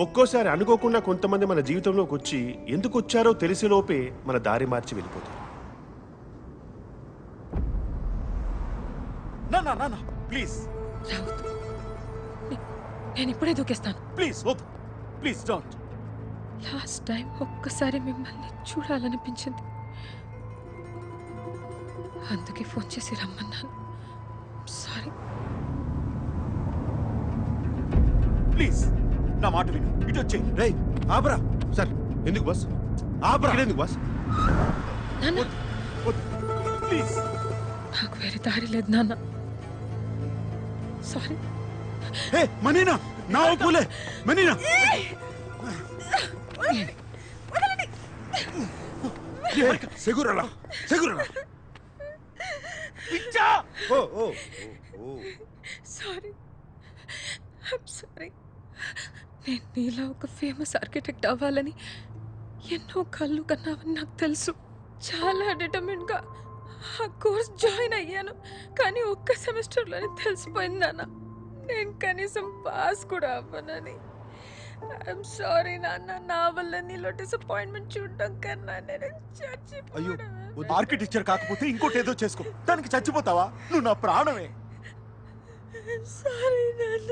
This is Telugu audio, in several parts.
ఒక్కోసారి అనుకోకుండా కొంతమంది మన జీవితంలోకి వచ్చి ఎందుకు వచ్చారో తెలిసేలోపే మన దారి మార్చి వెళ్ళిపోతారు. ప్లీజ్ రావద్దు. నేను ఇప్పుడే దూకేస్తాను. ప్లీజ్ వద్దు, ప్లీజ్ డోంట్. లాస్ట్ టైం ఒక్కసారి మిమ్మల్ని చూడాలనిపించింది, అందుకే ఫోన్ చేసి రమ్మన్నాను. సారీ. ప్లీజ్ నా మాట విను, ఇటు వచ్చేయ్. రేయ్ ఆబ్రా. సార్ ఎందుకు బాస్? ఆబ్రా ఎందుకు బాస్? నాన్న, ప్లీజ్. నాకు వేరే దారి లేదు నాన్న. సారీ. హే మనీనా, నా ఒప్పులే మనీనా. సెగురలా సెగురలా. పిచ్చా. ఓ ఓ ఓ. Sorry, I'm sorry. నేను నీలా ఒక ఫేమస్ ఆర్కిటెక్ట్ అవ్వాలని ఎన్నో కళ్ళు కన్నావని నాకు తెలుసు. చాలా డిటర్మిన్గా ఆ కోర్స్ జాయిన్ అయ్యాను, కానీ ఒక్క సెమిస్టర్లోనే తెలిసిపోయింది నాన్న, నేను కనీసం పాస్ కూడా అవ్వనని. ఐఎమ్ సారీ నాన్న, నా వల్ల నీలో డిసప్పాయింట్మెంట్ చూడడం కన్నా నేను అయ్యో, చచ్చిపోయాను. ఆర్కిటెక్చర్ కాకపోతే ఇంకోటి ఏదో చేసుకో, దానికి చచ్చిపోతావా? నువ్వు నా ప్రాణమే. సారీ నాన్న.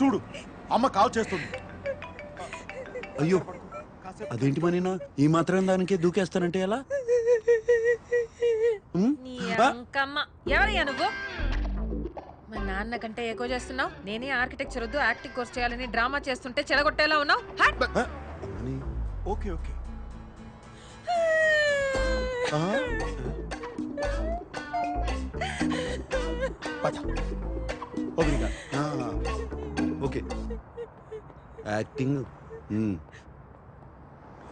చూడు, అమ్మ కాల్ చేస్తుంది. అయ్యో, అదేంటి మనీనా ఈ మాత్రం దానికే దూకేస్తానంటే ఎలా? నీ అంకమ్మ ఎవరయ్యా నువ్వు? మా నాన్న కంటే ఎక్కువ చేస్తున్నావు. నేనే ఆర్కిటెక్చర్ వద్దు యాక్టింగ్ కోర్స్ చేయాలని డ్రామా చేస్తుంటే చెడగొట్టేలా ఉన్నావు. Okay okay. ఓకే, యాక్టింగ్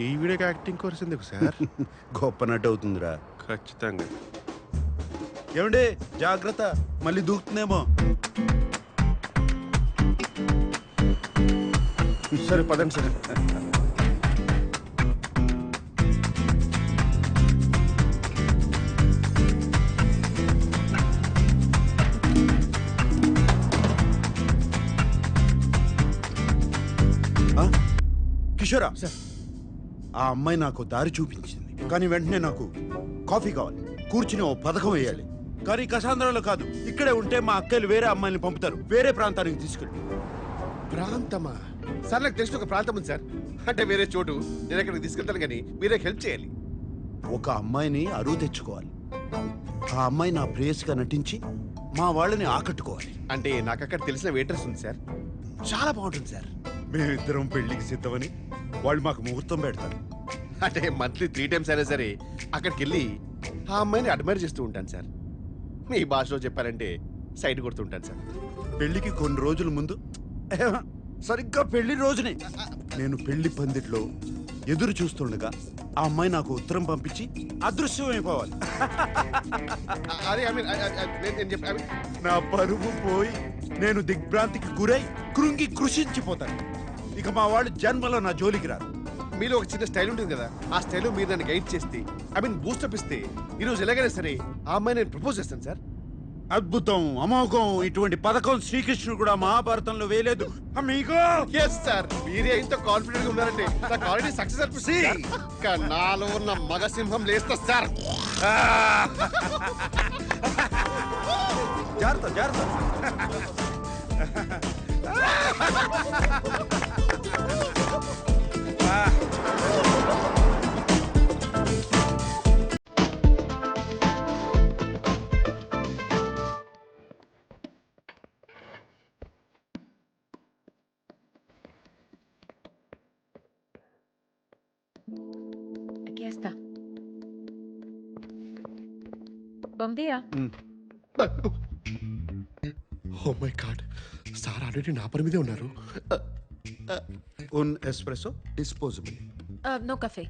ఈ వీడియోకి యాక్టింగ్ కోర్స్ ఎందుకు సార్? గొప్ప నటు అవుతుందిరా. ఖచ్చితంగా. ఏమండి జాగ్రత్త, మళ్ళీ దూకుతుందేమో. సరే పదండి సార్. కిషోరా, ఆ అమ్మాయి నాకు దారి చూపించింది, కానీ వెంటనే నాకు కాఫీ కావాలి, కూర్చుని ఓ పథకం వేయాలి. కానీ కసాంధ్రలో కాదు, ఇక్కడే ఉంటే మా అక్కలు వేరే అమ్మాయిని పంపుతారు, వేరే ప్రాంతానికి తీసుకెళ్ళి. ప్రాంతమా సార్? నాకు తెలిసిన ఒక ప్రాంతం ఉంది సార్, అంటే వేరే చోటు. నేను అక్కడికి తీసుకెళ్తాను, కానీ మీరే హెల్ప్ చేయాలి. ఒక అమ్మాయిని అరువు తెచ్చుకోవాలి, ఆ అమ్మాయి నా ప్రేయస్గా నటించి మా వాళ్ళని ఆకట్టుకోవాలి. అంటే నాకు అక్కడ తెలిసిన వెయిటర్స్ ఉంది సార్, చాలా బాగుంటుంది సార్. మేమిద్దరం పెళ్లికి సిద్ధమని వాళ్ళు మాకు ముహూర్తం పెడతారు. అంటే మంత్లీ 3 times అయినా సరే అక్కడికి వెళ్ళి ఆ అమ్మాయిని అడ్మైర్ చేస్తూ ఉంటాను సార్. మీ భాషలో చెప్పాలంటే సైడ్ కొడుతుంటాను సార్. పెళ్లికి కొన్ని రోజుల ముందు, సరిగ్గా పెళ్లి రోజునే నేను పెళ్లి పందిట్లో ఎదురు చూస్తుండగా ఆ అమ్మాయి నాకు ఉత్తరం పంపించి అదృశ్యమైపోవాలి. అదే నేను చెప్పాను. నా పరువు పోయి నేను దిగ్భ్రాంతికి గురై కృంగి కృషించిపోతాను. ఇక మా వాళ్ళు జన్మలో నా జోలికి రారు. మీలో ఒక చిన్న స్టైల్ ఉంటుంది కదా, ఆ స్టైల్లో మీరు నన్ను గైడ్ చేస్తే, బూస్టప్ ఇస్తే ఈరోజు ఎలాగైనా సరే ఆ అమ్మాయి నేను ప్రపోజ్ చేస్తాను సార్. అద్భుతం, అమోఘం, ఇటువంటి పథకం శ్రీకృష్ణుడు కూడా మహాభారతంలో వేయలేదు. అమ్మీగో ఎస్ సార్, మీరే ఇంత కాన్ఫిడెంట్ గా ఉన్నారంటే నాకు ఆల్రెడీ సక్సెస్ అనిపిస్తుంది. నాలో ఉన్న మగ సింహం లేస్తా సార్. జాగ్రత్త జాగ్రత్త. Aquí está. Bom dia. Oh my god, sir already నా పని మీదే ఉన్నారు. Un espresso disposable. No café.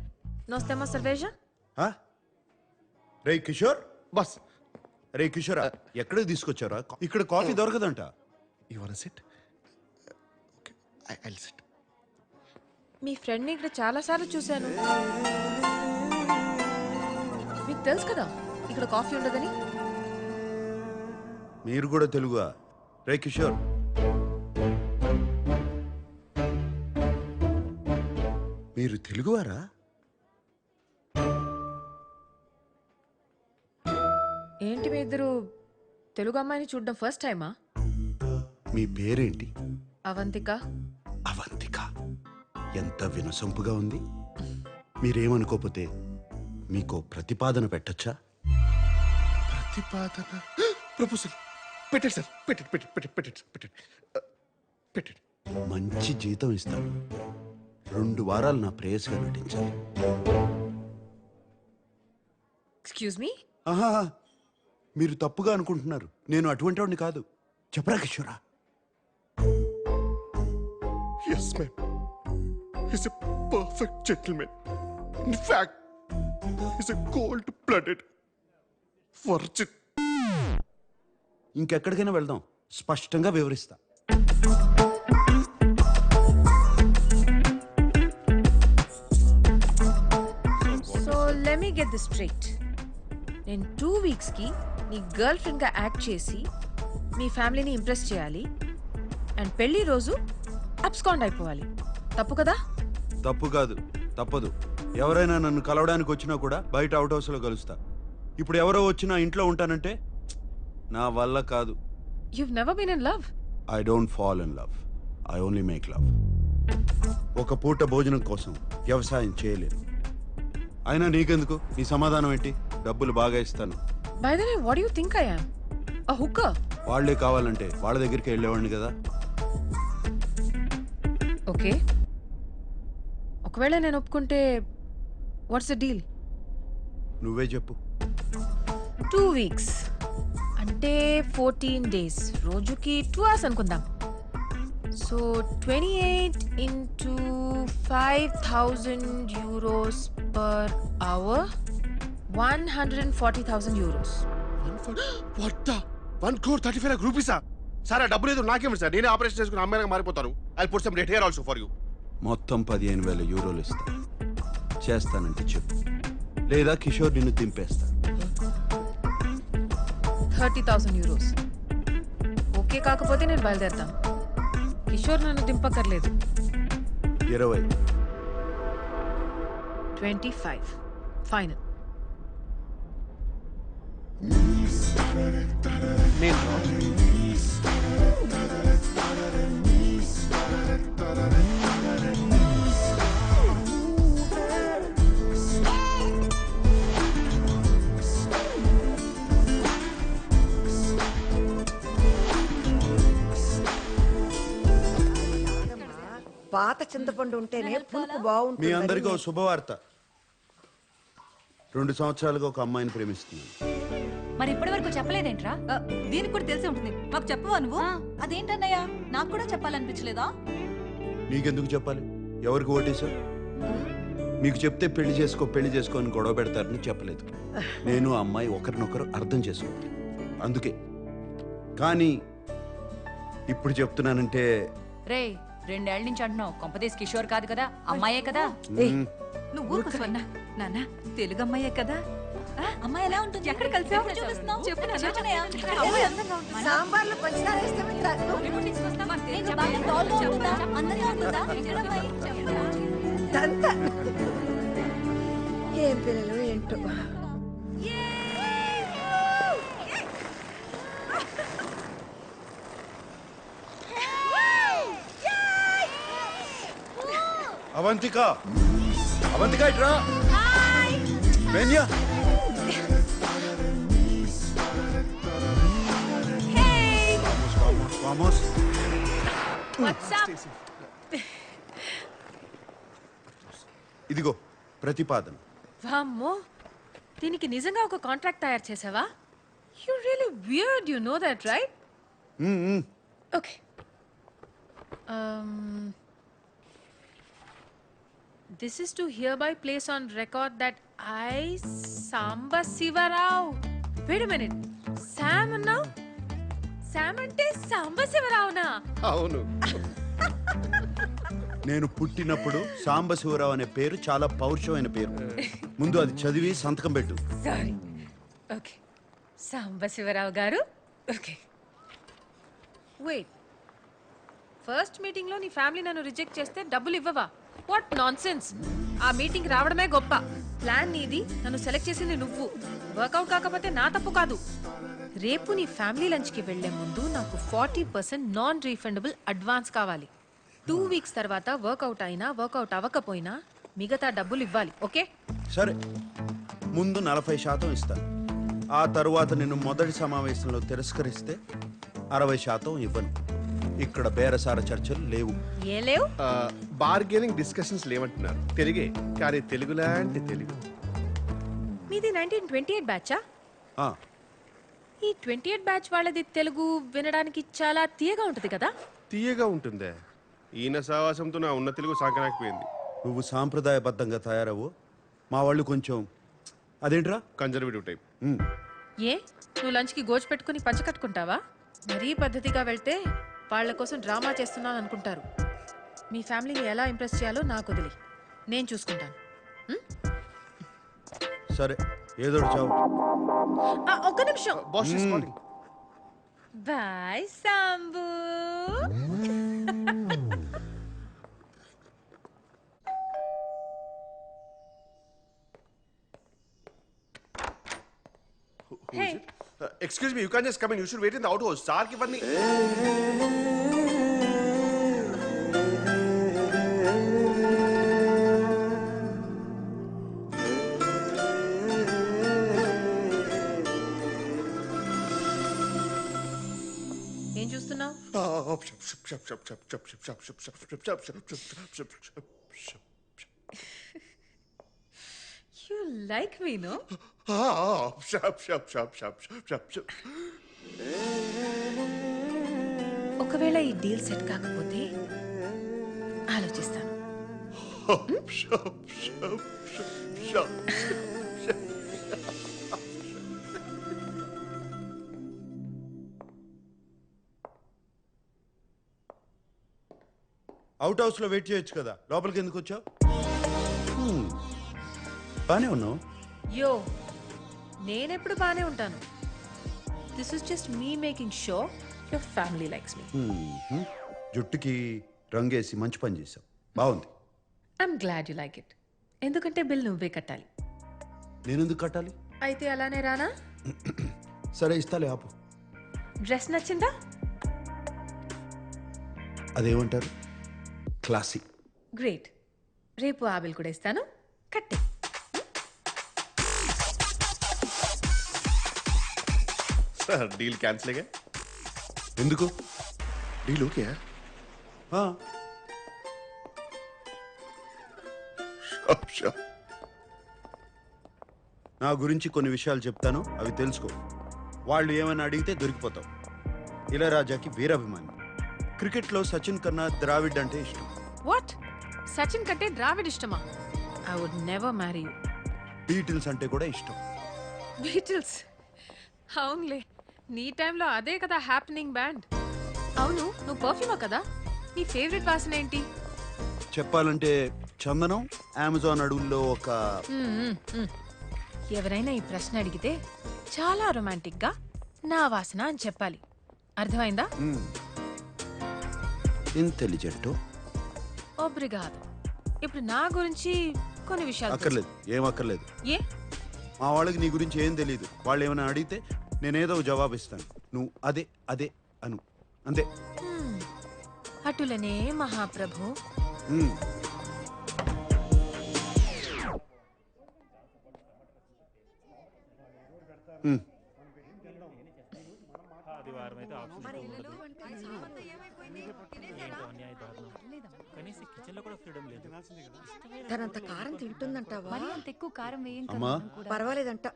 Nós temos cerveja? రే కిషోర్, బస్ రే కిషోర్, ఎక్కడికి తీసుకొచ్చారా? ఇక్కడ కాఫీ దొరకదంట. You want sit? Okay, I will sit. మీ ఫ్రెండ్ని ఇక్కడ చాలాసార్లు చూశాను. మీకు తెలుసు కదా ఇక్కడ కాఫీ ఉండదని. మీరు కూడా తెలుగుగా? రే కిషోర్, మీరు తెలుగువారా? ఏంటి మీ ఇద్దరు తెలుగు అమ్మాయిని చూడడం ఫస్ట్ టైమా? మీ పేరేంటి? అవంతిక. అవంతిక. ఎంత వినసొంపుగా ఉంది. మీరేమనుకోపోతే మీకు ప్రతిపాదన పెట్టచ్చా? ప్రతిపాదన ప్రపోజల్ పెట్టండి సార్. పెట్టండి. మంచి జీతం ఇస్తాను. 2 వారాలు నా ప్రేయస్గా నటించాలి. Excuse me. ఆహా, మీరు తప్పుగా అనుకుంటున్నారు. నేను అటువంటి వాడిని కాదు. చెప్పరా కిషోరా? Yes ma'am. Is a perfect gentlemen. In fact is a cold blooded virgin. ఇంకెక్కడికైనా వెళ్దాం, స్పష్టంగా వివరిస్తా. So let me get this straight. నేను 2 వీక్స్కి నీ గర్ల్ ఫ్రెండ్గా యాక్ట్ చేసి మీ ఫ్యామిలీని ఇంప్రెస్ చేయాలి అండ్ పెళ్లి రోజు అబ్స్కాండ్ అయిపోవాలి. తప్పు కదా? తప్పు కాదు, తప్పదు. ఎవరైనా నన్ను కలవడానికి వచ్చినా కూడా బయట అవుట్ హౌస్లో కలుస్తా. ఇప్పుడు ఎవరో వచ్చినా ఇంట్లో ఉంటానంటే నా వల్ల కాదు. You've never been in love? I don't fall in love, I only make love. ఒక పూట భోజనం కోసం వ్యవసాయం చేయలేను. అయినా నీకెందుకు? నీ సమాధానం ఏంటి? డబ్బులు బాగా ఇస్తాను. By the way, what do you think I am? A hooker? వాళ్లే కావాలంటే వాళ్ళ దగ్గరికి వెళ్ళేవాడిని కదా. ఓకే, ఒకవేళ నేను ఒప్పుకుంటే వాట్స్ ద డీల్? నువ్వే చెప్పు. 2 వీక్స్ అంటే 14 డేస్, రోజుకి 2 hours అనుకుందాం. సో 28 into 5,000 euros per hour, 140,000 euros. What the 1,35 lakh రూపీసా? సార్ ఆ డబ్బు లేదు, నాకేమి సార్. నేనే ఆపరేషన్ చేసుకుని అమ్మాయిగా మారిపోతాను. I put some red hair also for you. మొత్తం 15,000 యూరోలు ఇస్తా. చేస్తానంటే చెప్పు, లేదా కిషోర్ నిన్ను దింపేస్తా. 30,000 euros. ఓకే కాకపోతే నేను బయలుదేరుతాను. కిషోర్ నన్ను దింపక్కర్లేదు. 20. 25 ఫైనల్. పాత చింతపండు ఉంటేనే పులుపు బాగుంటుంది. మీ అందరికీ ఒక శుభవార్త. 2 సంవత్సరాలుగా ఒక అమ్మాయిని ప్రేమిస్తున్నాను. మరి ఇప్పటి వరకు చెప్పలేదేంట్రా? దీనికి కూడా తెలిసి ఉంటుంది. మాకు చెప్పవా నువ్వు? అదేంటన్నయ్య, నాకు కూడా చెప్పాలనిపించలేదా? నీకెందుకు చెప్పాలి? ఎవరికి ఓటేశావు? మీకు చెప్తే పెళ్లి చేసుకో అని గొడవ పెడతారని చెప్పలేదు. నేను ఆ అమ్మాయి ఒకరినొకరు అర్థం చేసుకోవాలి, అందుకే. కానీ ఇప్పుడు చెప్తున్నానంటే రే, 2 ఏళ్ల నుంచి అంటున్నావు. కొంపదేశ్ కిషోర్ కాదు కదా, అమ్మాయే కదా? నువ్వు ఊరుకో స్వర్ణ. నాన్న తెలుగు అమ్మాయే కదా. అమ్మాయి ఎలా ఉంటుంది? ఎక్కడ కలిసావు? చూపిస్తున్నావు? చెప్పు నాన్న. చెప్పనయ్యా. అమ్మాయి అందంగా ఉంటుంది. సాంబార్లో పంచదార వేస్తే తింటారు. నీకు బాగా tall గా ఉంటుందా? అందంగా ఉంటుందా? ఎక్కడమ్మాయి? ఇదంతా ఏం పిల్లలు ఏంటో. అవంతిక, అవంతిక ఇట్రా. వెన్యా. Vamos. ఇదిగో ప్రతిపాదన. వామ్మో, దీనికి నిజంగా ఒక కాంట్రాక్ట్ తయారు చేసావా? You really weird, you know that right? Okay. This is to hereby place on record that I, Samba Sivarao. Wait a minute. Sam now? Sam ante Samba Sivarao na? అవును. నేను పుట్టినప్పుడు సాంబశివరావు అనే పేరు చాలా పౌరుషమైన పేరు. ముందు అది చదివి సంతకం పెట్టు. సారీ. ఓకే, Samba Sivarao గారు. ఓకే. వెయిట్, ఫస్ట్ మీటింగ్ లో నీ ఫ్యామిలీ నన్ను రిజెక్ట్ చేస్తే డబ్బులు ఇవ్వవా? What nonsense. ఆ మీటింగ్ రావడమే గొప్ప. ప్లాన్ నీది, నన్ను సెలెక్ట్ చేసింది నువ్వు. వర్కౌట్ కాకపోతే నా తప్పు కాదు. రేపు నీ ఫ్యామిలీ లంచ్కి వెళ్లే ముందు నాకు 40% నాన్ రీఫండబుల్ అడ్వాన్స్ కావాలి. 2 వీక్స్ తర్వాత వర్కౌట్ అయినా వర్కౌట్ అవ్వకపోయినా మిగతా డబ్బులు ఇవ్వాలి. ఓకే? సరే, ముందు 40% ఇస్తాను. ఆ తరువాత నిన్ను మొదటి సమావేశంలో తిరస్కరిస్తే 60% ఇవ్వను. ఇక్కడ బేరసార చర్చలు లేవు. ఏ లేవు? బార్గెనింగ్ డిస్కషన్స్ లేవంటున్నారు. తెలుగే, కానీ తెలుగు లాంటి తెలుగు. మీది 1928 బ్యాచా? ఆ, ఈ 28 బ్యాచ్ వాళ్ళది తెలుగు వినడానికి చాలా తీయగా ఉంటది కదా. తీయగా ఉంటుందే. ఈయన సావాసంతో నా ఉన్న తెలుగు సాకరాకపోయింది. నువ్వు సాంప్రదాయబద్ధంగా తయారవు, మా వాళ్ళు కొంచెం అదేంట్రా. Conservative type. ఉమ్, ఏ నువ్వు లంచ్కి గోచి పెట్టుకుని పంచ కట్టుకుంటావా? మరీ పద్ధతిగా వెళ్తే వాళ్ళ కోసం డ్రామా చేస్తున్నాను అనుకుంటారు. మీ ఫ్యామిలీని ఎలా ఇంప్రెస్ చేయాలో నాకు వదిలి, నేను చూసుకుంటాను. సరే, ఏదో ఒకటి చావు. ఒక్క నిమిషం. Boss is calling. Bye Sambu. Hey. Excuse me, you can't just come in. You should wait in the outhouse. Sarki ivanni. ఏం చూస్తున్నావు? You like me no? ఒకవేళ ఈ డీల్ సెట్ కాకపోతే ఆలోచిస్తాను. అవుట్ హౌస్ లో వెయిట్ చేయొచ్చు కదా, లోపలికి ఎందుకు వచ్చావు? బానే ఉన్నావు. యో, నేనెప్పుడు బానే ఉంటాను. This is just me making show your family likes me. జుట్టుకి రంగేసి మంచి పని చేసావు, బాగుంది. I'm glad you like it. ఎందుకంటే బిల్ నువ్వే కట్టాలి. నేనెందుకు కట్టాలి? అయితే అలానే రానా? సరే, ఇస్తాలే, ఆపు. డ్రెస్ నచ్చిందా? అదేమంటారు, క్లాసిక్. గ్రేట్. రేపు ఆ బిల్ కూడా ఇస్తాను, కట్టే. Sir deal cancel. ఎందుకు? Deal okay. ఆ, నా గురించి కొన్ని విషయాలు చెప్తాను, అవి తెలుసుకో. వాళ్ళు ఏమైనా అడిగితే దొరికిపోతావు. ఇళయరాజాకి వీరాభిమాని. క్రికెట్లో సచిన్ కన్నా ద్రావిడ్ అంటే ఇష్టం. వాట్? సచిన్ కంటే ద్రావిడ్ ఇష్టమా? I would never marry you. Beatles అంటే కూడా ఇష్టం. బీటిల్స్? అవునులే, నీ టైంలో అదే కదా హ్యాపెనింగ్ బ్యాండ్. అవును, నువ్వు పర్ఫ్యూమా కదా? నీ ఫేవరెట్ వాసన ఏంటి? చెప్పాలంటే చందనం, అమెజాన్ అడవుల్లో ఒక ఎవరైనా ఈ ప్రశ్న అడిగితే చాలా రొమాంటిక్ గా నా వాసన అని చెప్పాలి. అర్థమైందా? ఇంటెలిజెంట్. ఒబ్రిగాదు. ఇప్పుడు నా గురించి కొన్ని విషయాలు అక్కర్లేదు, ఏం అక్కర్లేదు. ఏ? మా వాళ్ళకి నీ గురించి ఏం తెలియదు. వాళ్ళు ఏమైనా అడిగితే నేనేదో జవాబు ఇస్తాను, నువ్వు అదే అదే అను, అంతే. అటులనే మహాప్రభు. తనంత కారం తింటుందంటావా? మరి అంత ఎక్కువ కారం వేయం అమ్మా, పర్వాలేదంట.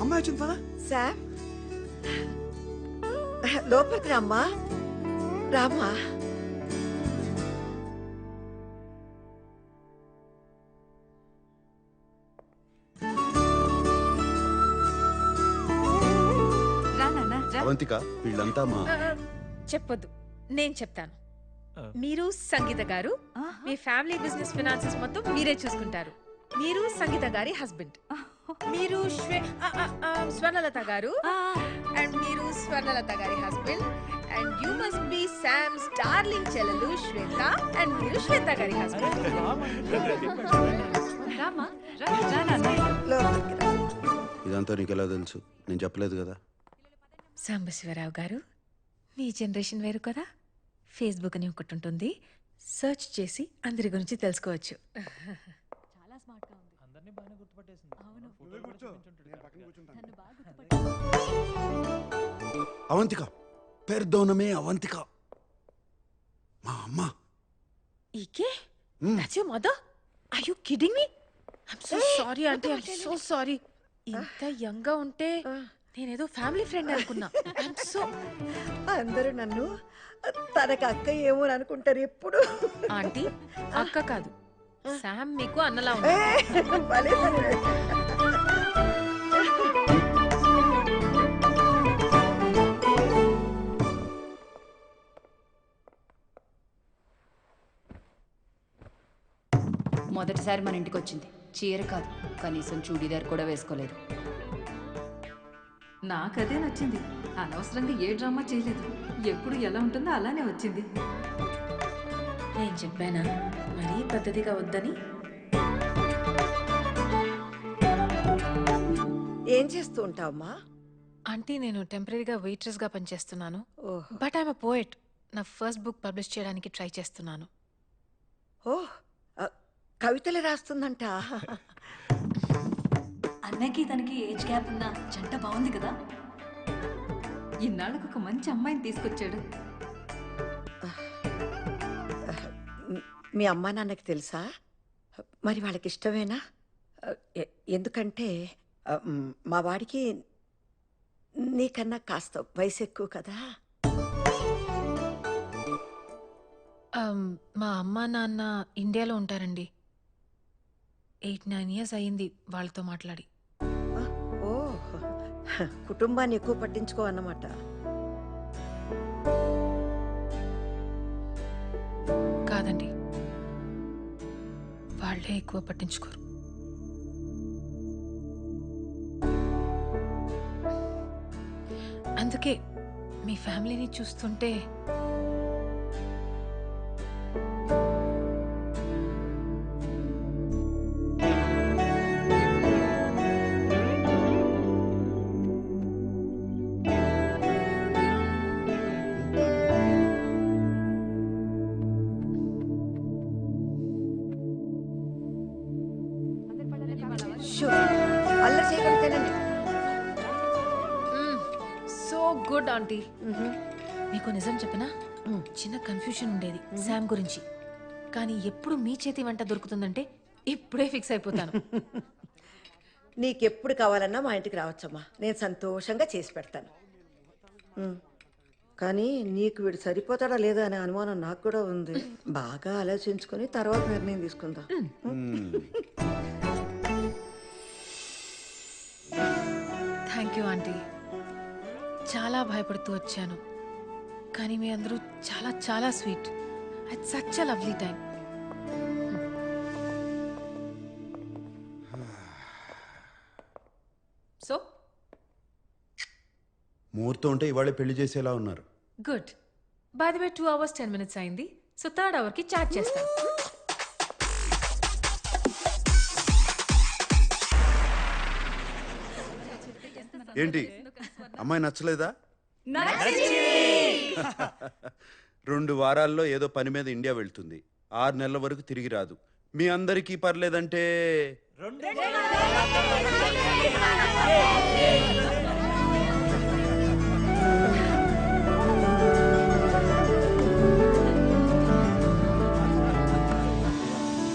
అమ్మాయి వచ్చింది పదా. శామ్, లోపలికి రామ్మా. రామ్మా. రా నాన్న రా. అవంతిక, వీళ్ళంతా మా చెప్పొద్దు, నేను చెప్తాను. మీరు సంగీత గారు, మీ ఫ్యామిలీ బిజినెస్ ఫినాన్సెస్ మొత్తం మీరే చూసుకుంటారు. మీరు సంగీత గారి హస్బెండ్. మీరు స్వర్ణలత గారు, అండ్ మీరు స్వర్ణలత గారి husband, and you must be Sam's darling చెల్లెలు శ్వేత అండ్ మీరు శ్వేత గారి హస్బెండ్. రామా రా రా నాన్న. లోపలికి రా. ఇదంతా నీకు ఎలా తెలుసు? నేను చెప్పలేదు కదా. సాంబశివరావు గారు, మీ జనరేషన్ వేరు కదా. ఫేస్బుక్ అని ఒకటి ఉంటుంది, సెర్చ్ చేసి అందరి గురించి తెలుసుకోవచ్చు. చాలా స్మార్ట్ గా ఉంది. అందరినీ బాగానే గుర్తుపట్టేసింది. అవును. అవంతిక, పెర్దోనమే అవంతిక, మా అమ్మ. ఈకే that's your mother? Are you kidding me? I'm so sorry aunty, I'm so sorry. ఇంత యంగ్ గా ఉంటే నేనేదో ఫ్యామిలీ ఫ్రెండ్ అనుకున్నా. I'm so. అందరూ నన్ను తనకి అక్క ఏమో అని అనుకుంటారు ఎప్పుడు. ఆంటీ అక్క కాదు, శామ్ మీకు అన్నలా ఉంది. భలే భలే. మొదటిసారి మన ఇంటికి వచ్చింది. చీర కాదు, కనీసం చూడీదార్ కూడా వేసుకోలేదు. నాకదే నచ్చింది. అనవసరంగా ఏ డ్రామా చేయలేదు. ఎప్పుడు ఎలా ఉంటుందో అలానే వచ్చింది. నేను చెప్పానా మరీ పద్ధతిగా వద్దని? ఏం చేస్తూ ఉంటావమ్మా? ఆంటీ నేను టెంపరీగా వెయిట్రెస్ గా పనిచేస్తున్నాను. ఓహ్ బట్ ఐఎమ్ అ పోయెట్. నా ఫస్ట్ బుక్ పబ్లిష్ చేయడానికి ట్రై చేస్తున్నాను. ఓహ్ కవితలు రాస్తుందంట. అన్నకి తనకి ఏజ్ గ్యాప్ ఉన్న జంట బాగుంది కదా. ఇన్నాళ్ళకు ఒక మంచి అమ్మాయిని తీసుకొచ్చాడు. మీ అమ్మా నాన్నకి తెలుసా? మరి వాళ్ళకి ఇష్టమేనా? ఎందుకంటే మా వాడికి నీకన్నా కాస్త వయసు ఎక్కువ కదా. మా అమ్మ నాన్న ఇండియాలో ఉంటారండి. 8-9 years అయ్యింది వాళ్ళతో మాట్లాడి. ఓ కుటుంబాన్ని ఎక్కువ పట్టించుకో అన్నమాట. కాదండి, వాళ్ళే ఎక్కువ పట్టించుకోరు. అందుకే మీ ఫ్యామిలీని చూస్తుంటే అల్లరి చేయగలిగితేనండి. So good aunty. మీకు నిజం చెప్పనా, చిన్న కన్ఫ్యూషన్ ఉండేది శామ్ గురించి. కానీ ఎప్పుడు మీ చేతి వంట దొరుకుతుందంటే ఇప్పుడే ఫిక్స్ అయిపోతాను. నీకెప్పుడు కావాలన్నా మా ఇంటికి రావచ్చమ్మా, నేను సంతోషంగా చేసి పెడతాను. కానీ నీకు వీడు సరిపోతాడా లేదా అనే అనుమానం నాకు కూడా ఉంది. బాగా ఆలోచించుకొని తర్వాత నిర్ణయం తీసుకుందాం. Thank you aunty. చాలా భయపడుతూ వచ్చాను, కానీ మీ అందరూ చాలా చాలా sweet. It's such a lovely time. So ముహూర్తం ఉంటే ఇవాళే పెళ్లి చేసేలా ఉన్నారు. Good. By the way 2 hours 10 minutes అయింది. సో 3rd hourకి చాట్ చేస్తాను. ఏంటి అమ్మాయి నచ్చలేదా? 2 వారాల్లో ఏదో పని మీద ఇండియా వెళ్తుంది. 6 నెలల వరకు తిరిగి రాదు. మీ అందరికీ పర్లేదంటే